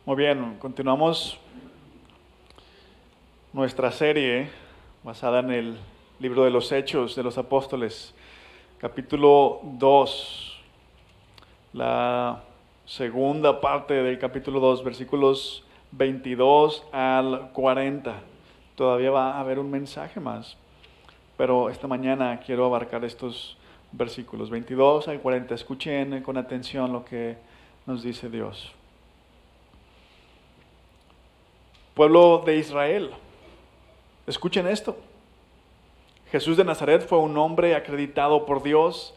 Muy bien, continuamos nuestra serie basada en el libro de los Hechos de los Apóstoles, capítulo 2, la segunda parte del capítulo 2, versículos 22 al 40. Todavía va a haber un mensaje más, pero esta mañana quiero abarcar estos versículos 22 al 40. Escuchen con atención lo que nos dice Dios. Pueblo de Israel, escuchen esto. Jesús de Nazaret fue un hombre acreditado por Dios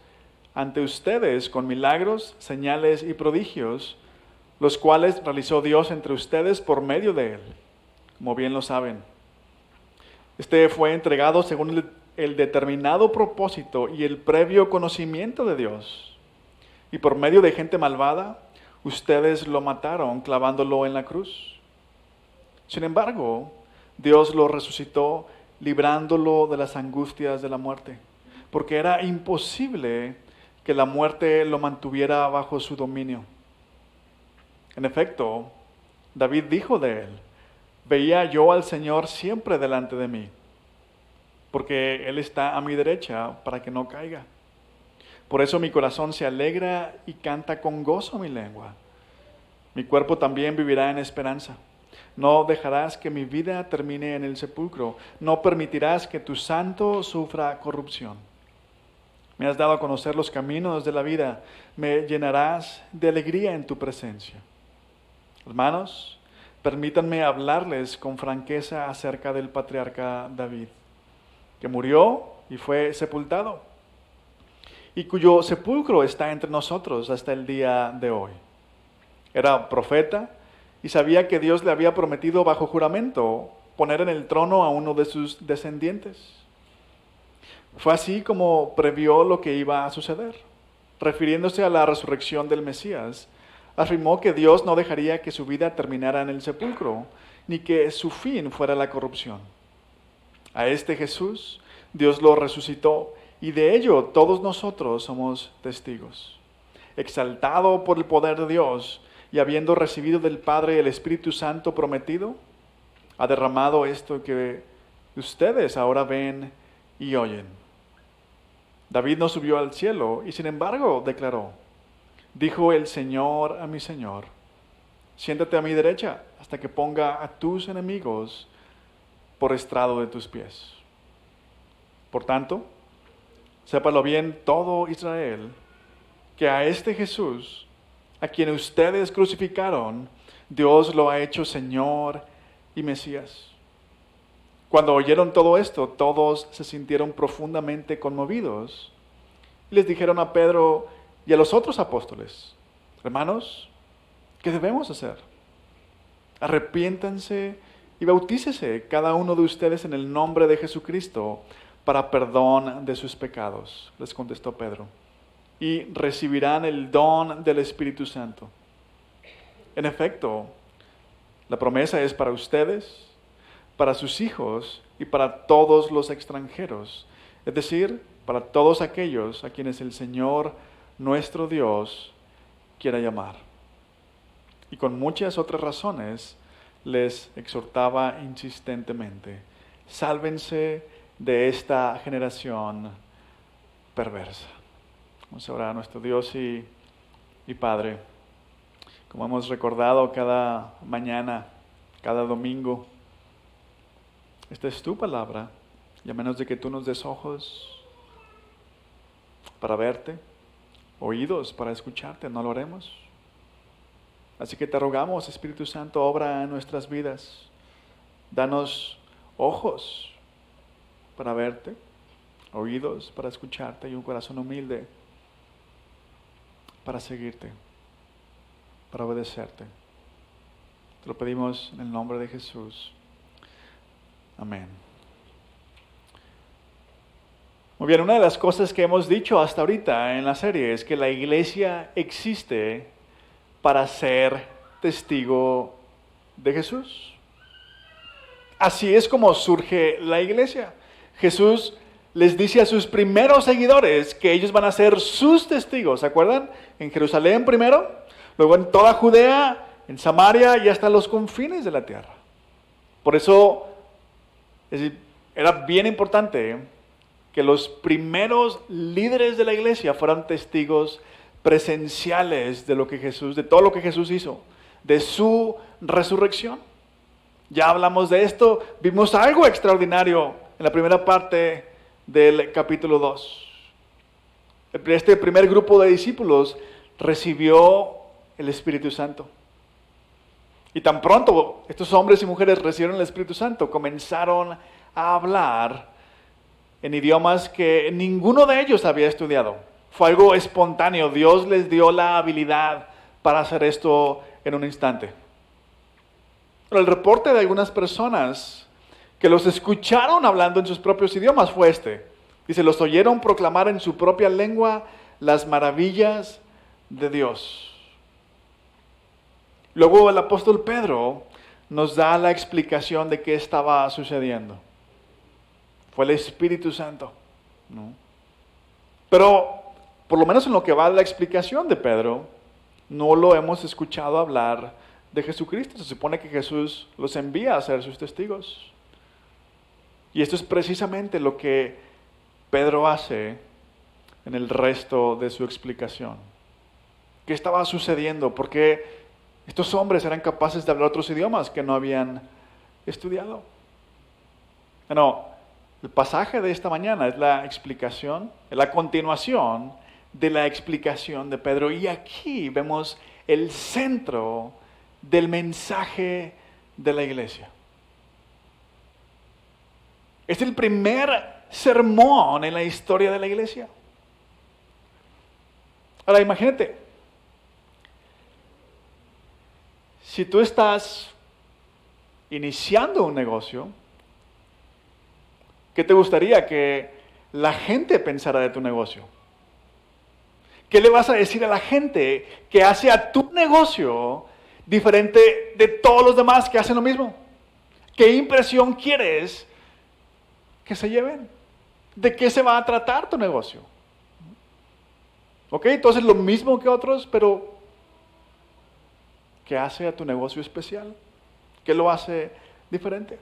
ante ustedes con milagros, señales y prodigios, los cuales realizó Dios entre ustedes por medio de él, como bien lo saben. Este fue entregado según el determinado propósito y el previo conocimiento de Dios. Y por medio de gente malvada, ustedes lo mataron clavándolo en la cruz. Sin embargo, Dios lo resucitó librándolo de las angustias de la muerte, porque era imposible que la muerte lo mantuviera bajo su dominio. En efecto, David dijo de él: veía yo al Señor siempre delante de mí, porque Él está a mi derecha para que no caiga. Por eso mi corazón se alegra y canta con gozo mi lengua. Mi cuerpo también vivirá en esperanza. No dejarás que mi vida termine en el sepulcro. No permitirás que tu santo sufra corrupción. Me has dado a conocer los caminos de la vida. Me llenarás de alegría en tu presencia. Hermanos, permítanme hablarles con franqueza acerca del patriarca David, que murió y fue sepultado, y cuyo sepulcro está entre nosotros hasta el día de hoy. Era profeta y sabía que Dios le había prometido bajo juramento poner en el trono a uno de sus descendientes. Fue así como previó lo que iba a suceder. Refiriéndose a la resurrección del Mesías, afirmó que Dios no dejaría que su vida terminara en el sepulcro, ni que su fin fuera la corrupción. A este Jesús, Dios lo resucitó, y de ello todos nosotros somos testigos. Exaltado por el poder de Dios, y habiendo recibido del Padre el Espíritu Santo prometido, ha derramado esto que ustedes ahora ven y oyen. David no subió al cielo y sin embargo declaró: dijo el Señor a mi Señor, siéntate a mi derecha hasta que ponga a tus enemigos por estrado de tus pies. Por tanto, sépalo bien todo Israel, que a este Jesús, a quien ustedes crucificaron, Dios lo ha hecho Señor y Mesías. Cuando oyeron todo esto, todos se sintieron profundamente conmovidos y les dijeron a Pedro y a los otros apóstoles: hermanos, ¿qué debemos hacer? Arrepiéntanse y bautícese cada uno de ustedes en el nombre de Jesucristo para perdón de sus pecados, les contestó Pedro, y recibirán el don del Espíritu Santo. En efecto, la promesa es para ustedes, para sus hijos y para todos los extranjeros, es decir, para todos aquellos a quienes el Señor, nuestro Dios, quiera llamar. Y con muchas otras razones les exhortaba insistentemente: sálvense de esta generación perversa. Vamos a orar a nuestro Dios y Padre. Como hemos recordado cada mañana, cada domingo, esta es tu palabra, y a menos de que tú nos des ojos para verte, oídos para escucharte, no lo haremos. Así que te rogamos, Espíritu Santo, obra en nuestras vidas. Danos ojos para verte, oídos para escucharte y un corazón humilde para seguirte, para obedecerte. Te lo pedimos en el nombre de Jesús. Amén. Muy bien, una de las cosas que hemos dicho hasta ahorita en la serie es que la iglesia existe para ser testigo de Jesús. Así es como surge la iglesia. Jesús les dice a sus primeros seguidores que ellos van a ser sus testigos. ¿Se acuerdan? En Jerusalén primero, luego en toda Judea en Samaria y hasta los confines de la tierra. Por eso era bien importante que los primeros líderes de la iglesia fueran testigos presenciales de todo lo que Jesús hizo, de su resurrección. Ya hablamos de esto, vimos algo extraordinario en la primera parte del capítulo 2. Este primer grupo de discípulos recibió el Espíritu Santo. Y tan pronto estos hombres y mujeres recibieron el Espíritu Santo, comenzaron a hablar en idiomas que ninguno de ellos había estudiado. Fue algo espontáneo. Dios les dio la habilidad para hacer esto en un instante. Pero el reporte de algunas personas que los escucharon hablando en sus propios idiomas fue este. Dice, los oyeron proclamar en su propia lengua las maravillas de Dios. Luego el apóstol Pedro nos da la explicación de qué estaba sucediendo. Fue el Espíritu Santo, ¿no? Pero, por lo menos en lo que va la explicación de Pedro, no lo hemos escuchado hablar de Jesucristo. Se supone que Jesús los envía a ser sus testigos. Y esto es precisamente lo que Pedro hace en el resto de su explicación. ¿Qué estaba sucediendo? ¿Por qué estos hombres eran capaces de hablar otros idiomas que no habían estudiado? Bueno, el pasaje de esta mañana es la explicación, es la continuación de la explicación de Pedro. Y aquí vemos el centro del mensaje de la iglesia. Es el primer sermón en la historia de la iglesia. Ahora imagínate, si tú estás iniciando un negocio, ¿qué te gustaría que la gente pensara de tu negocio? ¿Qué le vas a decir a la gente que hace a tu negocio diferente de todos los demás que hacen lo mismo? ¿Qué impresión quieres que se lleven? ¿De qué se va a tratar tu negocio? Ok, entonces lo mismo que otros, pero ¿qué hace a tu negocio especial? ¿Qué lo hace diferente?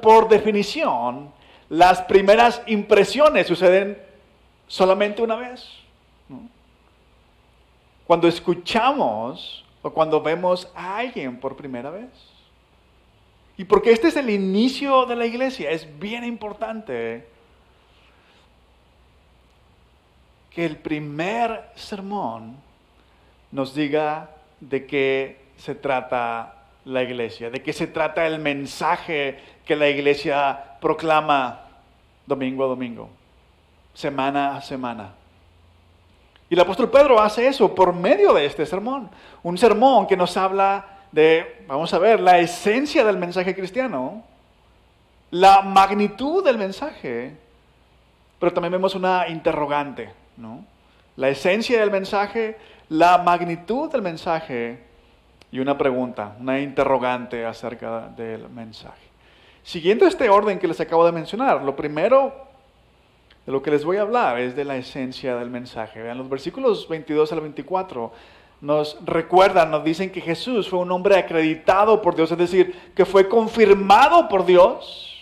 Por definición, las primeras impresiones suceden solamente una vez, ¿no? Cuando escuchamos o cuando vemos a alguien por primera vez. Y porque este es el inicio de la iglesia, es bien importante que el primer sermón nos diga de qué se trata la iglesia, de qué se trata el mensaje que la iglesia proclama domingo a domingo, semana a semana. Y el apóstol Pedro hace eso por medio de este sermón, un sermón que nos habla de, vamos a ver, la esencia del mensaje cristiano, la magnitud del mensaje, pero también vemos una interrogante, ¿no? La esencia del mensaje, la magnitud del mensaje y una pregunta, una interrogante acerca del mensaje. Siguiendo este orden que les acabo de mencionar, lo primero de lo que les voy a hablar es de la esencia del mensaje. Vean, los versículos 22 al 24 nos recuerdan, nos dicen que Jesús fue un hombre acreditado por Dios, es decir, que fue confirmado por Dios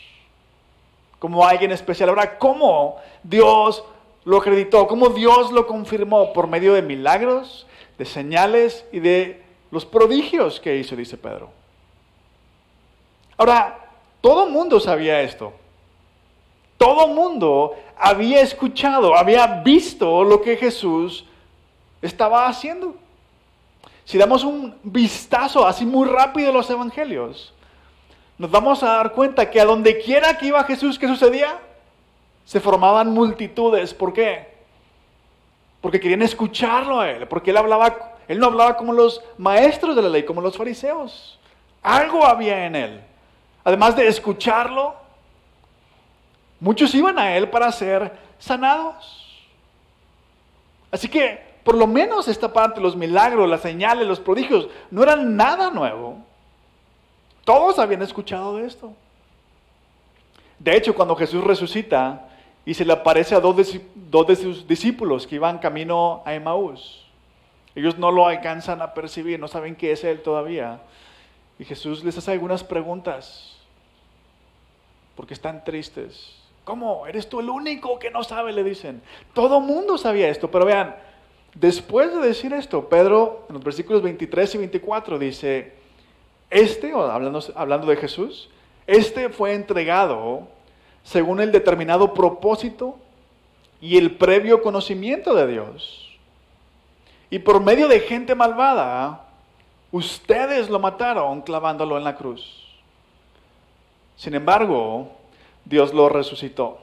como alguien especial. Ahora, ¿cómo Dios lo acreditó? ¿Cómo Dios lo confirmó? Por medio de milagros, de señales y de los prodigios que hizo, dice Pedro. Ahora, todo el mundo sabía esto. Todo el mundo había escuchado, había visto lo que Jesús estaba haciendo. Si damos un vistazo así muy rápido a los evangelios, nos vamos a dar cuenta que a donde quiera que iba Jesús, ¿qué sucedía? Se formaban multitudes. ¿Por qué? Porque querían escucharlo a él, porque él no hablaba como los maestros de la ley, como los fariseos. Algo había en él. Además de escucharlo, muchos iban a él para ser sanados. Así que, por lo menos esta parte, los milagros, las señales, los prodigios, no eran nada nuevo. Todos habían escuchado de esto. De hecho, cuando Jesús resucita y se le aparece a dos de sus discípulos que iban camino a Emaús, Ellos no lo alcanzan a percibir, no saben qué es Él todavía. Y Jesús les hace algunas preguntas, porque están tristes. ¿Cómo? ¿Eres tú el único que no sabe? Le dicen. Todo mundo sabía esto, pero vean, después de decir esto, Pedro, en los versículos 23 y 24, dice, hablando de Jesús, fue entregado según el determinado propósito y el previo conocimiento de Dios. Y por medio de gente malvada, ustedes lo mataron clavándolo en la cruz. Sin embargo, Dios lo resucitó,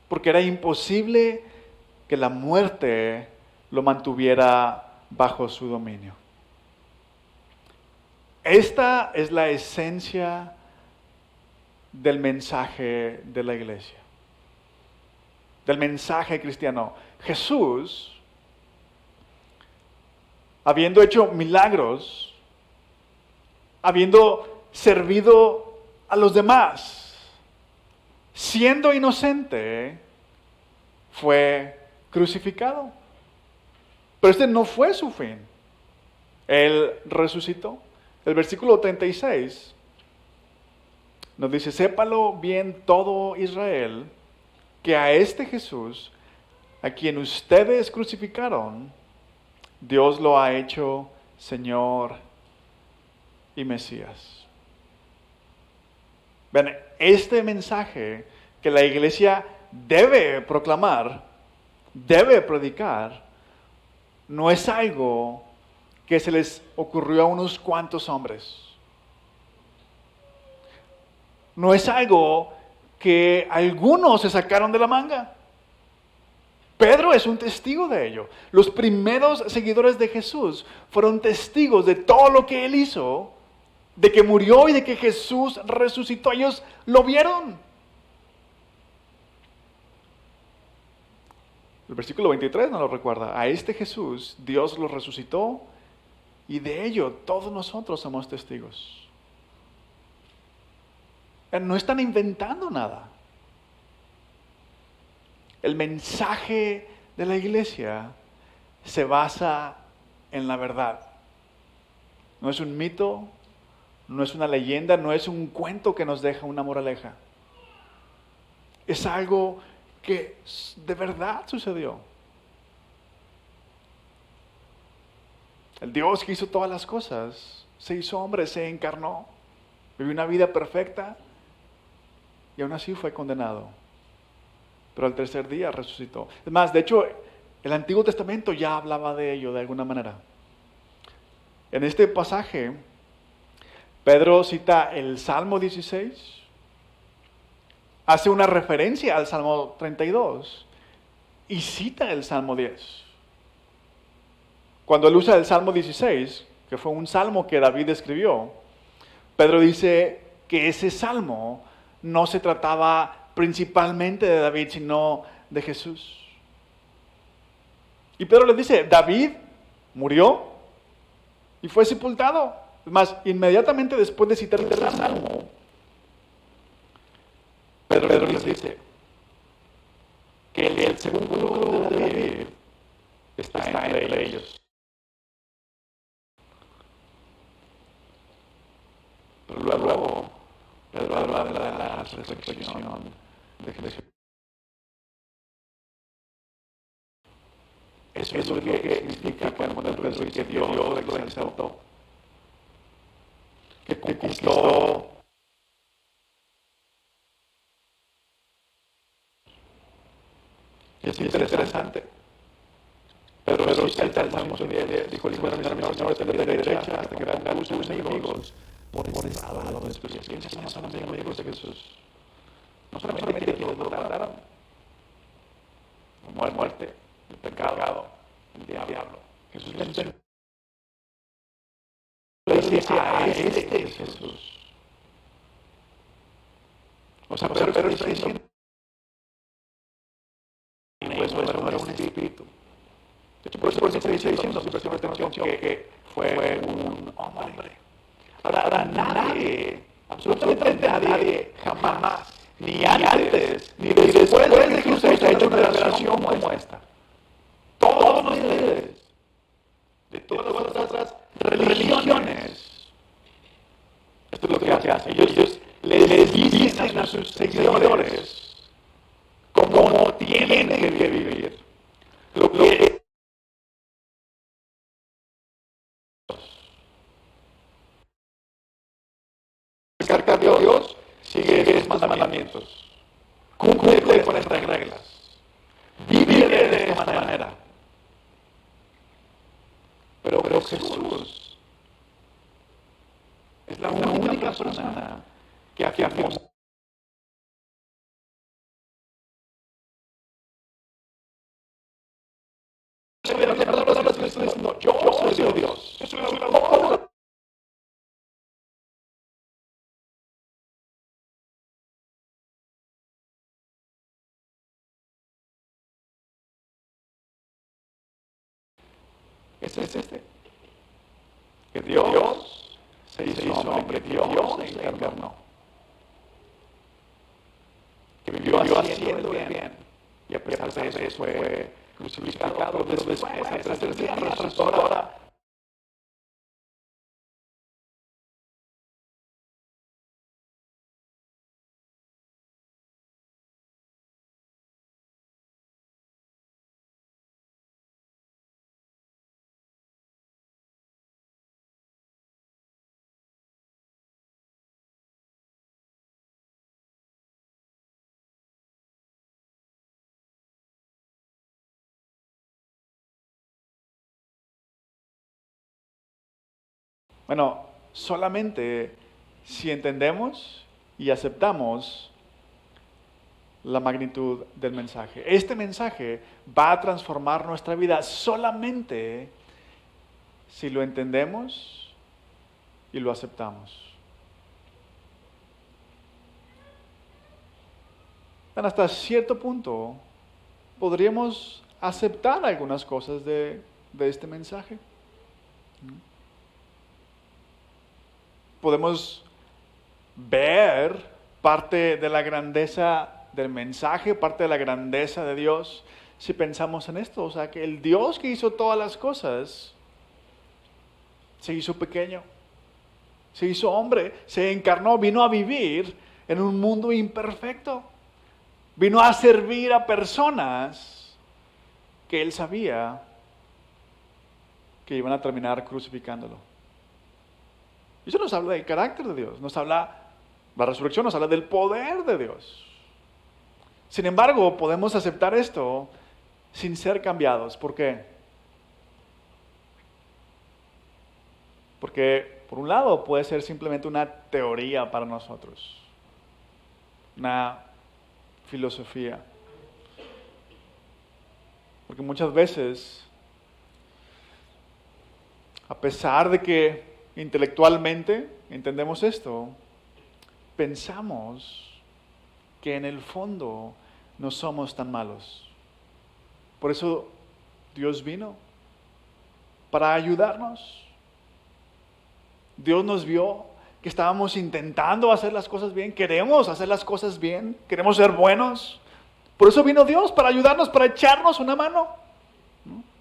porque era imposible que la muerte lo mantuviera bajo su dominio. Esta es la esencia del mensaje de la iglesia, del mensaje cristiano. Jesús, habiendo hecho milagros, habiendo servido a los demás, siendo inocente, fue crucificado. Pero este no fue su fin. Él resucitó. El versículo 36 nos dice, sépalo bien todo Israel, que a este Jesús, a quien ustedes crucificaron, Dios lo ha hecho Señor y Mesías. Ven, este mensaje que la iglesia debe proclamar, debe predicar, no es algo que se les ocurrió a unos cuantos hombres. No es algo que algunos se sacaron de la manga. Pedro es un testigo de ello. Los primeros seguidores de Jesús fueron testigos de todo lo que Él hizo, de que murió y de que Jesús resucitó. Ellos lo vieron. El versículo 23 nos lo recuerda. A este Jesús Dios lo resucitó y de ello todos nosotros somos testigos. No están inventando nada. El mensaje de la iglesia se basa en la verdad. No es un mito, no es una leyenda, no es un cuento que nos deja una moraleja. Es algo que de verdad sucedió. El Dios que hizo todas las cosas se hizo hombre, se encarnó, vivió una vida perfecta y aún así fue condenado. Pero al tercer día resucitó. Es más, de hecho, el Antiguo Testamento ya hablaba de ello de alguna manera. En este pasaje, Pedro cita el Salmo 16, hace una referencia al Salmo 32 y cita el Salmo 10. Cuando él usa el Salmo 16, que fue un salmo que David escribió, Pedro dice que ese salmo no se trataba principalmente de David, sino de Jesús. Y Pedro le dice, David murió y fue sepultado. Es más, inmediatamente después de citar el salmo, Pedro les dice que el segundo de David está entre ellos. Pero luego Pedro habla de la resurrección de Jesús. Eso es lo que significa cuando Pedro dice que Dios lo exaltó, que conquistó. Es interesante. Pedro cita el Salmo 10, dijo el Hijo del Señor, te daré derecha hasta que ponga tus enemigos por estrado de tus pies. ¿Quiénes son los enemigos de Jesús? No solamente que lo derrotaron, la muerte, el pecado, el diablo. Jesús le dice a este es Jesús. O sea, pero está diciendo pues no era un espíritu. De hecho, por eso está diciendo su presión atención que fue un hombre. Ahora nadie, absolutamente nadie, jamás, ni antes, ni después de que usted ha hecho una revelación como esta. Todos los líderes de mandamientos, cumple con estas reglas, vive de esta manera. Pero Jesús es la única persona que afirmó yo soy Dios. Ese es que Dios se hizo hombre, que Dios se encarnó, que vivió haciendo el bien, y a pesar de eso fue crucificado, pero después a tercer día resucitó. Ahora Bueno, solamente si entendemos y aceptamos la magnitud del mensaje. Este mensaje va a transformar nuestra vida solamente si lo entendemos y lo aceptamos. Hasta cierto punto podríamos aceptar algunas cosas de este mensaje. Podemos ver parte de la grandeza del mensaje, parte de la grandeza de Dios, si pensamos en esto. O sea, que el Dios que hizo todas las cosas se hizo pequeño, se hizo hombre, se encarnó, vino a vivir en un mundo imperfecto. Vino a servir a personas que Él sabía que iban a terminar crucificándolo. Y eso nos habla del carácter de Dios, nos habla, la resurrección nos habla del poder de Dios. Sin embargo, podemos aceptar esto sin ser cambiados. ¿Por qué? Porque, por un lado, puede ser simplemente una teoría para nosotros, una filosofía. Porque muchas veces, a pesar de que intelectualmente entendemos esto, pensamos que en el fondo no somos tan malos. Por eso Dios vino para ayudarnos. Dios nos vio que estábamos intentando hacer las cosas bien, queremos hacer las cosas bien, queremos ser buenos. Por eso vino Dios, para ayudarnos, para echarnos una mano. ¿No?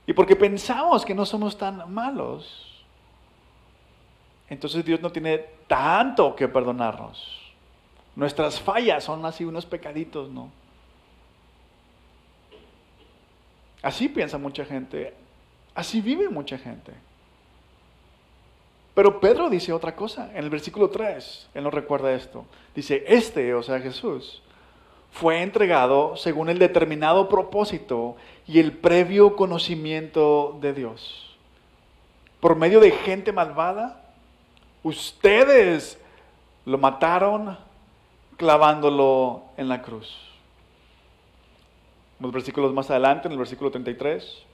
Y porque pensamos que no somos tan malos, entonces Dios no tiene tanto que perdonarnos. Nuestras fallas son así unos pecaditos, ¿no? Así piensa mucha gente, así vive mucha gente. Pero Pedro dice otra cosa, en el versículo 3, él nos recuerda esto. Dice, o sea Jesús, fue entregado según el determinado propósito y el previo conocimiento de Dios. Por medio de gente malvada, ustedes lo mataron clavándolo en la cruz. Unos versículos más adelante, en el versículo 33,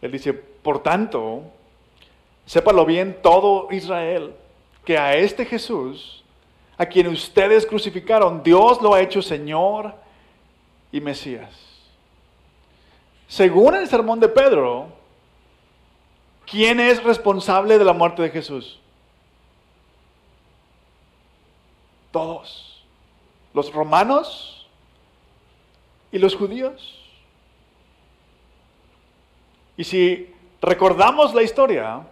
él dice, por tanto, sépalo bien todo Israel, que a este Jesús, a quien ustedes crucificaron, Dios lo ha hecho Señor y Mesías. Según el sermón de Pedro, ¿quién es responsable de la muerte de Jesús? Todos. Los romanos y los judíos. Y si recordamos la historia,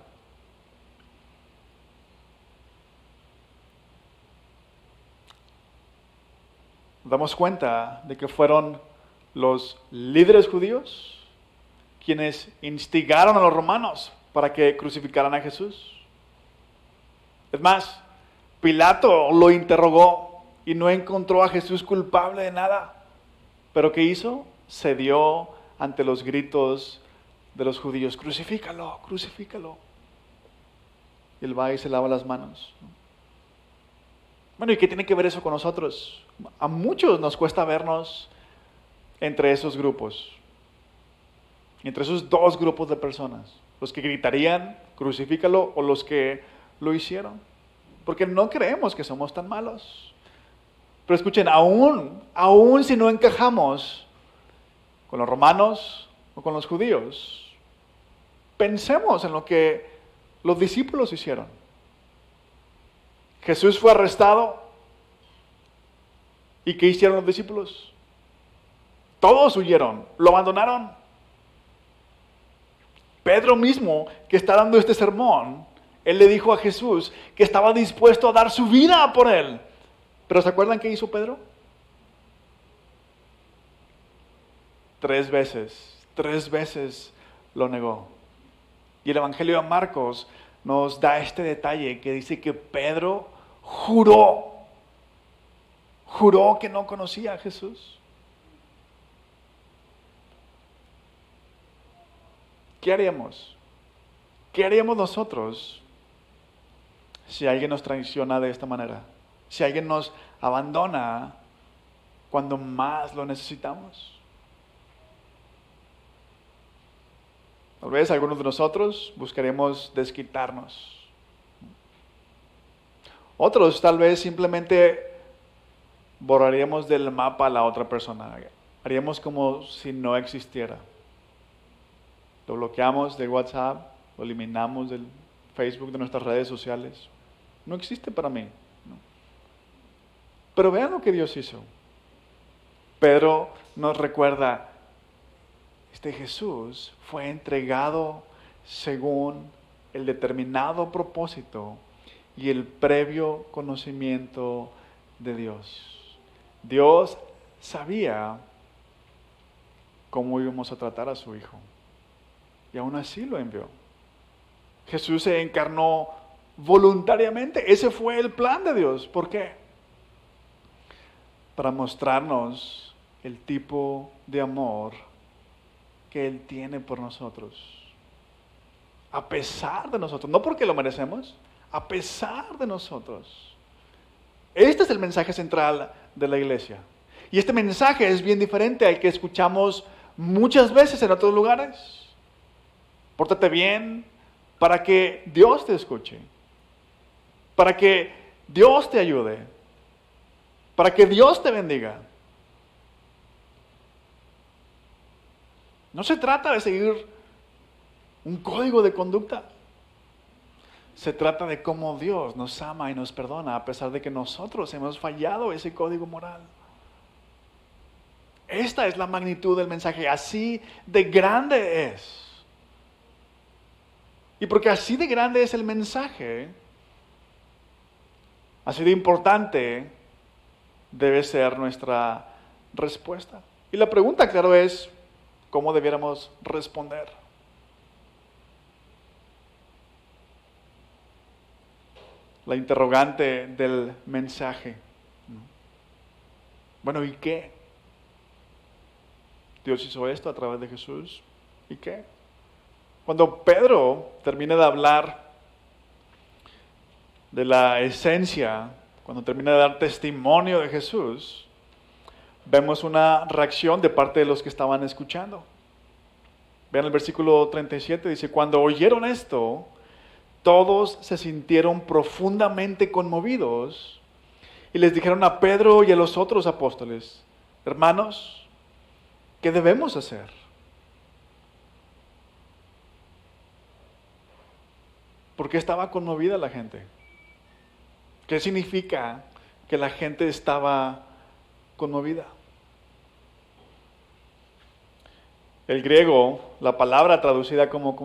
nos damos cuenta de que fueron los líderes judíos quienes instigaron a los romanos para que crucificaran a Jesús. Es más, Pilato lo interrogó y no encontró a Jesús culpable de nada. ¿Pero qué hizo? Cedió ante los gritos de los judíos: crucifícalo, crucifícalo. Y él va y se lava las manos. Bueno, ¿y qué tiene que ver eso con nosotros? A muchos nos cuesta vernos entre esos grupos, entre esos dos grupos de personas, los que gritarían crucifícalo o los que lo hicieron, porque no creemos que somos tan malos. Pero escuchen, aún si no encajamos con los romanos o con los judíos, pensemos en lo que los discípulos hicieron. Jesús fue arrestado. ¿Y qué hicieron los discípulos? Todos huyeron, lo abandonaron. Pedro mismo, que está dando este sermón, él le dijo a Jesús que estaba dispuesto a dar su vida por él. ¿Pero se acuerdan qué hizo Pedro? 3 veces lo negó. Y el Evangelio de Marcos nos da este detalle que dice que Pedro juró que no conocía a Jesús. ¿Qué haríamos? ¿Qué haríamos nosotros si alguien nos traiciona de esta manera? Si alguien nos abandona cuando más lo necesitamos. Tal vez algunos de nosotros buscaremos desquitarnos. Otros tal vez simplemente borraríamos del mapa a la otra persona. Haríamos como si no existiera. Lo bloqueamos de WhatsApp, lo eliminamos del Facebook, de nuestras redes sociales. No existe para mí. ¿No? Pero vean lo que Dios hizo. Pedro nos recuerda, este Jesús fue entregado según el determinado propósito y el previo conocimiento de Dios. Dios sabía cómo íbamos a tratar a su Hijo. Y aún así lo envió. Jesús se encarnó voluntariamente. Ese fue el plan de Dios. ¿Por qué? Para mostrarnos el tipo de amor que Él tiene por nosotros. A pesar de nosotros. No porque lo merecemos. A pesar de nosotros. Este es el mensaje central de la iglesia. Y este mensaje es bien diferente al que escuchamos muchas veces en otros lugares. Pórtate bien para que Dios te escuche. Para que Dios te ayude. Para que Dios te bendiga. No se trata de seguir un código de conducta. Se trata de cómo Dios nos ama y nos perdona a pesar de que nosotros hemos fallado ese código moral. Esta es la magnitud del mensaje. Así de grande es. Y porque así de grande es el mensaje, así de importante debe ser nuestra respuesta. Y la pregunta, claro, es ¿cómo debiéramos responder? La interrogante del mensaje. Bueno, ¿y qué? Dios hizo esto a través de Jesús. ¿Y qué? Cuando Pedro termina de hablar de la esencia, cuando termina de dar testimonio de Jesús, vemos una reacción de parte de los que estaban escuchando. Vean el versículo 37, dice, cuando oyeron esto, todos se sintieron profundamente conmovidos y les dijeron a Pedro y a los otros apóstoles, hermanos, ¿qué debemos hacer? ¿Por qué estaba conmovida la gente? ¿Qué significa que la gente estaba conmovida? El griego, la palabra traducida como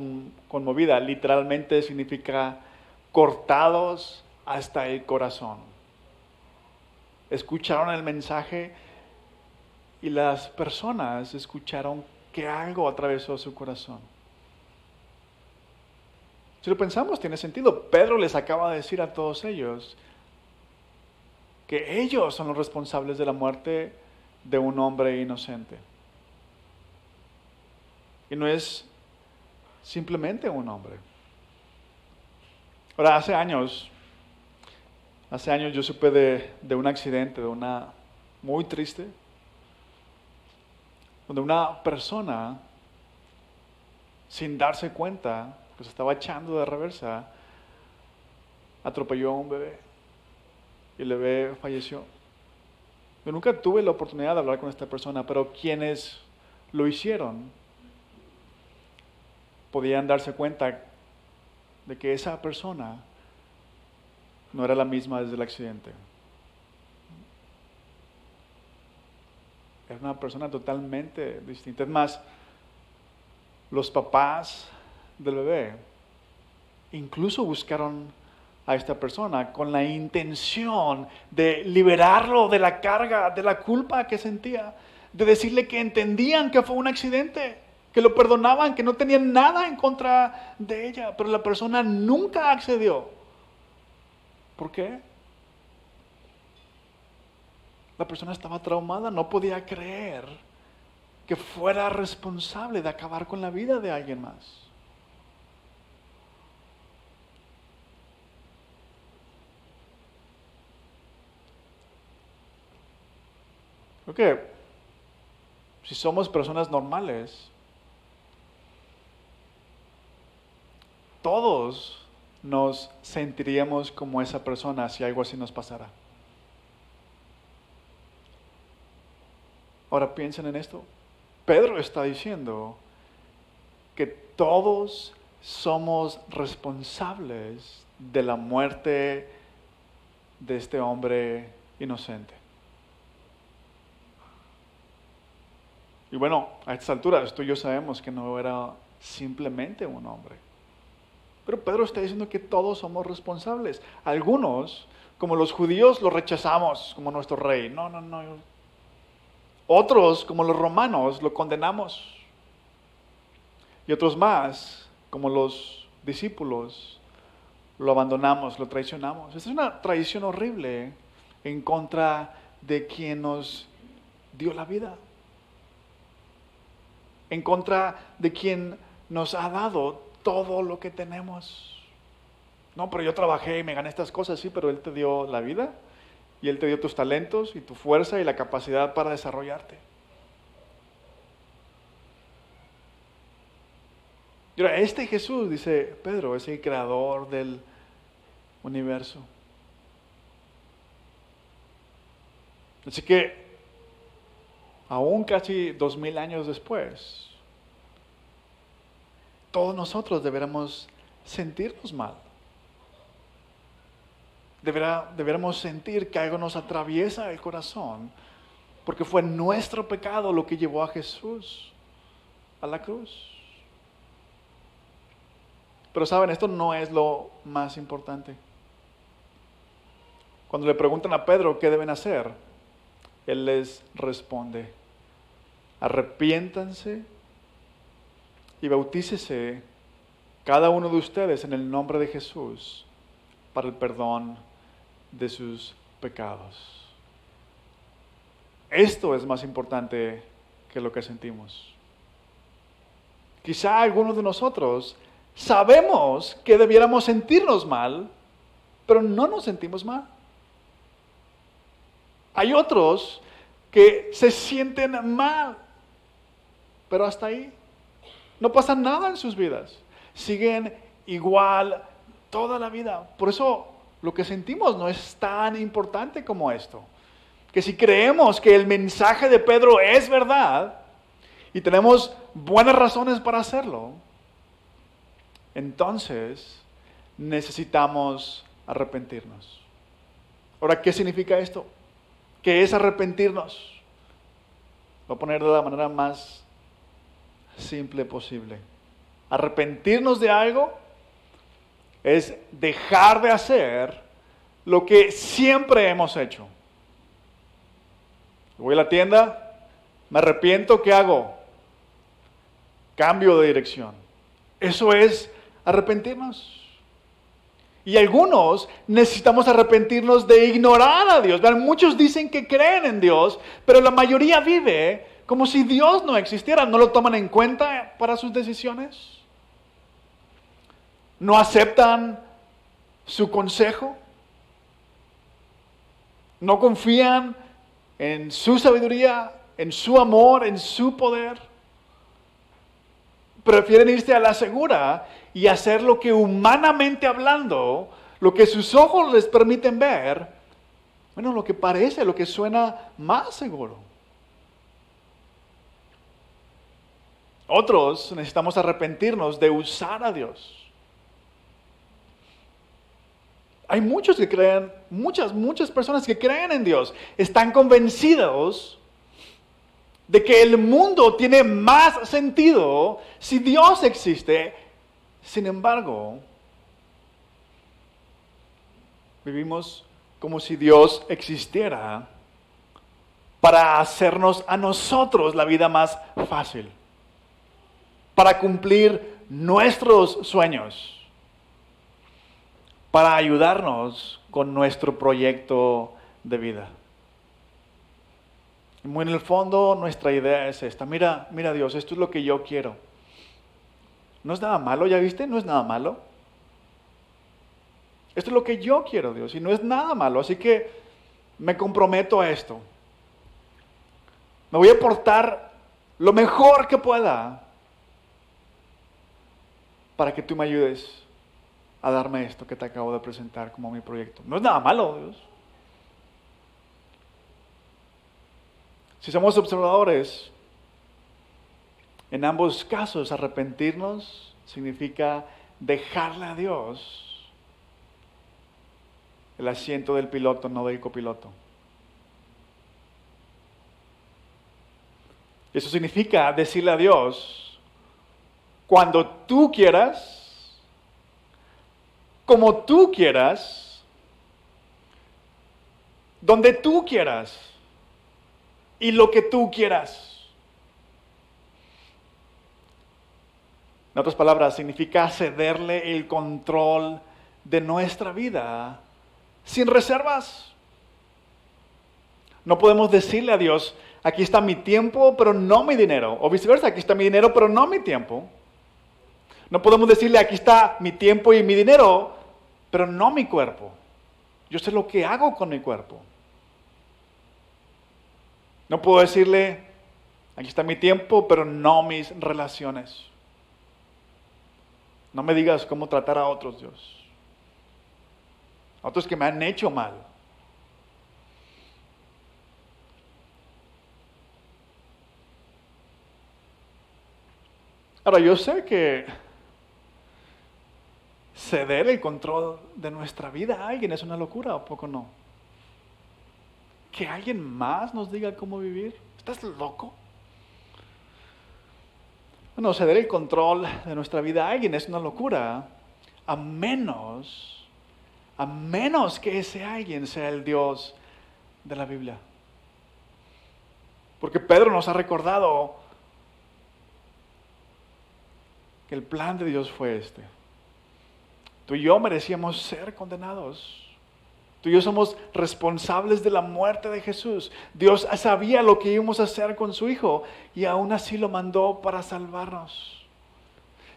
conmovida, literalmente significa cortados hasta el corazón. Escucharon el mensaje y las personas escucharon que algo atravesó su corazón. Si lo pensamos, tiene sentido. Pedro les acaba de decir a todos ellos, que ellos son los responsables de la muerte de un hombre inocente. Y no es simplemente un hombre. Ahora, hace años yo supe de un accidente, muy triste, donde una persona, sin darse cuenta, que se estaba echando de reversa, atropelló a un bebé y el bebé falleció. Yo nunca tuve la oportunidad de hablar con esta persona, pero quienes lo hicieron podían darse cuenta de que esa persona no era la misma desde el accidente. Era una persona totalmente distinta. Es más, los papás del bebé incluso buscaron a esta persona con la intención de liberarlo de la carga, de la culpa que sentía, de decirle que entendían que fue un accidente, que lo perdonaban, que no tenían nada en contra de ella, pero la persona nunca accedió. ¿Por qué? La persona estaba traumada, no podía creer que fuera responsable de acabar con la vida de alguien más. Creo que si somos personas normales, todos nos sentiríamos como esa persona si algo así nos pasara. Ahora piensen en esto. Pedro está diciendo que todos somos responsables de la muerte de este hombre inocente. Y bueno, a estas alturas tú y yo sabemos que no era simplemente un hombre. Pero Pedro está diciendo que todos somos responsables. Algunos, como los judíos, lo rechazamos como nuestro rey. No. Otros, como los romanos, lo condenamos. Y otros más, como los discípulos, lo abandonamos, lo traicionamos. Esta es una traición horrible en contra de quien nos dio la vida. En contra de quien nos ha dado todo lo que tenemos. No, pero yo trabajé y me gané estas cosas, sí, pero Él te dio la vida y Él te dio tus talentos y tu fuerza y la capacidad para desarrollarte. Y ahora, este Jesús, dice Pedro, es el creador del universo. Así que, aún casi 2000 años después, todos nosotros deberíamos sentirnos mal. Deberíamos sentir que algo nos atraviesa el corazón, porque fue nuestro pecado lo que llevó a Jesús a la cruz. Pero saben, esto no es lo más importante. Cuando le preguntan a Pedro qué deben hacer, él les responde: arrepiéntanse y bautícese cada uno de ustedes en el nombre de Jesús para el perdón de sus pecados. Esto es más importante que lo que sentimos. Quizá algunos de nosotros sabemos que debiéramos sentirnos mal, pero no nos sentimos mal. Hay otros que se sienten mal, pero hasta ahí. No pasa nada en sus vidas. Siguen igual toda la vida. Por eso lo que sentimos no es tan importante como esto. Que si creemos que el mensaje de Pedro es verdad y tenemos buenas razones para hacerlo, entonces necesitamos arrepentirnos. Ahora, ¿qué significa esto? ¿Qué es arrepentirnos? Voy a poner de la manera más simple posible. Arrepentirnos de algo es dejar de hacer lo que siempre hemos hecho. Voy a la tienda, me arrepiento, ¿qué hago? Cambio de dirección. Eso es arrepentirnos. Y algunos necesitamos arrepentirnos de ignorar a Dios. Vean, muchos dicen que creen en Dios, pero la mayoría vive como si Dios no existiera. No lo toman en cuenta para sus decisiones. No aceptan su consejo. No confían en su sabiduría, en su amor, en su poder. Prefieren irse a la segura y hacer lo que humanamente hablando, lo que sus ojos les permiten ver, bueno, lo que parece, lo que suena más seguro. Otros necesitamos arrepentirnos de usar a Dios. Hay muchos que creen, muchas personas que creen en Dios, están convencidos de que el mundo tiene más sentido si Dios existe. Sin embargo, vivimos como si Dios existiera para hacernos a nosotros la vida más fácil, para cumplir nuestros sueños, para ayudarnos con nuestro proyecto de vida. Y muy en el fondo nuestra idea es esta: mira Dios, esto es lo que yo quiero. No es nada malo, ¿ya viste? No es nada malo. Esto es lo que yo quiero, Dios, y no es nada malo, así que me comprometo a esto. Me voy a portar lo mejor que pueda para que tú me ayudes a darme esto que te acabo de presentar como mi proyecto. No es nada malo, Dios. Si somos observadores, en ambos casos arrepentirnos significa dejarle a Dios el asiento del piloto, no del copiloto. Eso significa decirle a Dios: cuando tú quieras, como tú quieras, donde tú quieras y lo que tú quieras. En otras palabras, significa cederle el control de nuestra vida sin reservas. No podemos decirle a Dios: aquí está mi tiempo, pero no mi dinero. O viceversa, aquí está mi dinero, pero no mi tiempo. No podemos decirle: aquí está mi tiempo y mi dinero, pero no mi cuerpo. Yo sé lo que hago con mi cuerpo. No puedo decirle: aquí está mi tiempo, pero no mis relaciones. No me digas cómo tratar a otros, Dios. A otros que me han hecho mal. Ahora, yo sé que ceder el control de nuestra vida a alguien es una locura, ¿o poco no? Que alguien más nos diga cómo vivir. ¿Estás loco? Bueno, ceder el control de nuestra vida a alguien es una locura, a menos que ese alguien sea el Dios de la Biblia. Porque Pedro nos ha recordado que el plan de Dios fue este. Tú y yo merecíamos ser condenados. Tú y yo somos responsables de la muerte de Jesús. Dios sabía lo que íbamos a hacer con su Hijo y aún así lo mandó para salvarnos.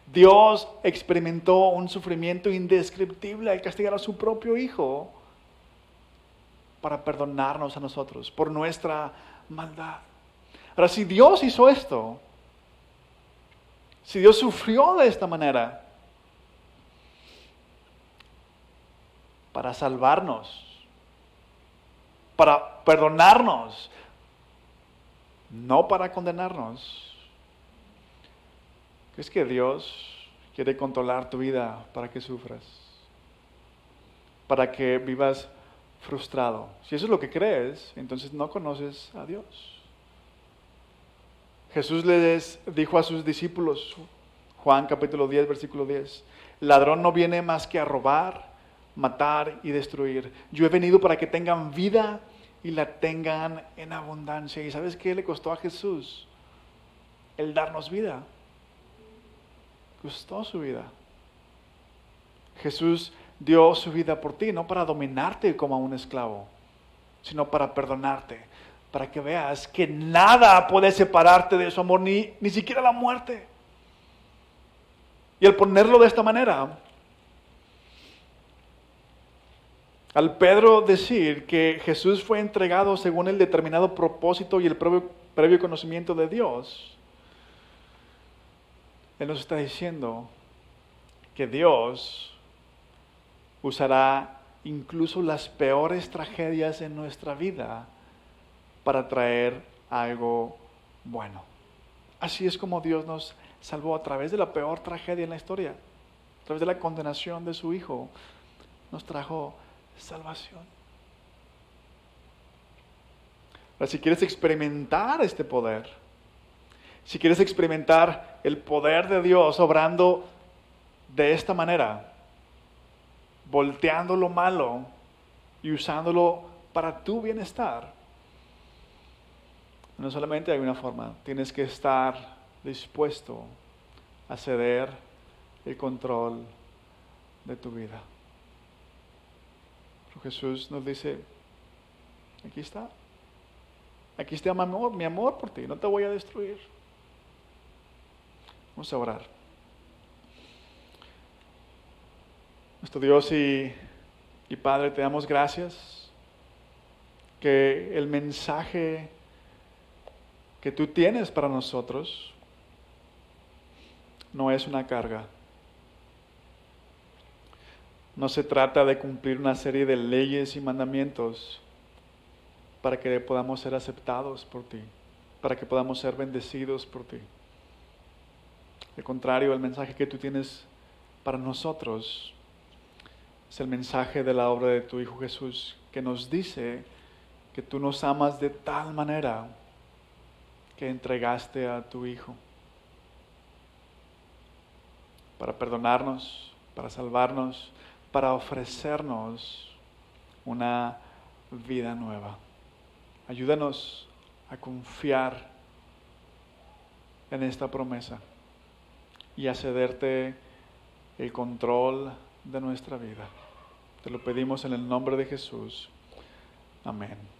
Dios experimentó un sufrimiento indescriptible al castigar a su propio Hijo para perdonarnos a nosotros por nuestra maldad. Ahora, si Dios hizo esto, si Dios sufrió de esta manera para salvarnos, para perdonarnos, no para condenarnos, ¿crees que Dios quiere controlar tu vida para que sufras? Para que vivas frustrado. Si eso es lo que crees, entonces no conoces a Dios. Jesús les dijo a sus discípulos, Juan capítulo 10, versículo 10, ladrón no viene más que a robar, matar y destruir. Yo he venido para que tengan vida y la tengan en abundancia. ¿Y sabes qué le costó a Jesús? El darnos vida. Costó su vida. Jesús dio su vida por ti, no para dominarte como a un esclavo, sino para perdonarte, para que veas que nada puede separarte de su amor, ni siquiera la muerte. Y al ponerlo de esta manera, al Pedro decir que Jesús fue entregado según el determinado propósito y el previo conocimiento de Dios, Él nos está diciendo que Dios usará incluso las peores tragedias en nuestra vida para traer algo bueno. Así es como Dios nos salvó a través de la peor tragedia en la historia, a través de la condenación de su Hijo, nos trajo salvación. Ahora, si quieres experimentar este poder, si quieres experimentar el poder de Dios obrando de esta manera, volteando lo malo y usándolo para tu bienestar, no solamente hay una forma, tienes que estar dispuesto a ceder el control de tu vida. Pero Jesús nos dice, aquí está mi amor por ti, no te voy a destruir. Vamos a orar. Nuestro Dios y Padre, te damos gracias que el mensaje que tú tienes para nosotros no es una carga. No se trata de cumplir una serie de leyes y mandamientos para que podamos ser aceptados por ti, para que podamos ser bendecidos por ti. Al contrario, el mensaje que tú tienes para nosotros es el mensaje de la obra de tu Hijo Jesús, que nos dice que tú nos amas de tal manera que entregaste a tu Hijo para perdonarnos, para salvarnos, para ofrecernos una vida nueva. Ayúdanos a confiar en esta promesa y a cederte el control de nuestra vida. Te lo pedimos en el nombre de Jesús. Amén.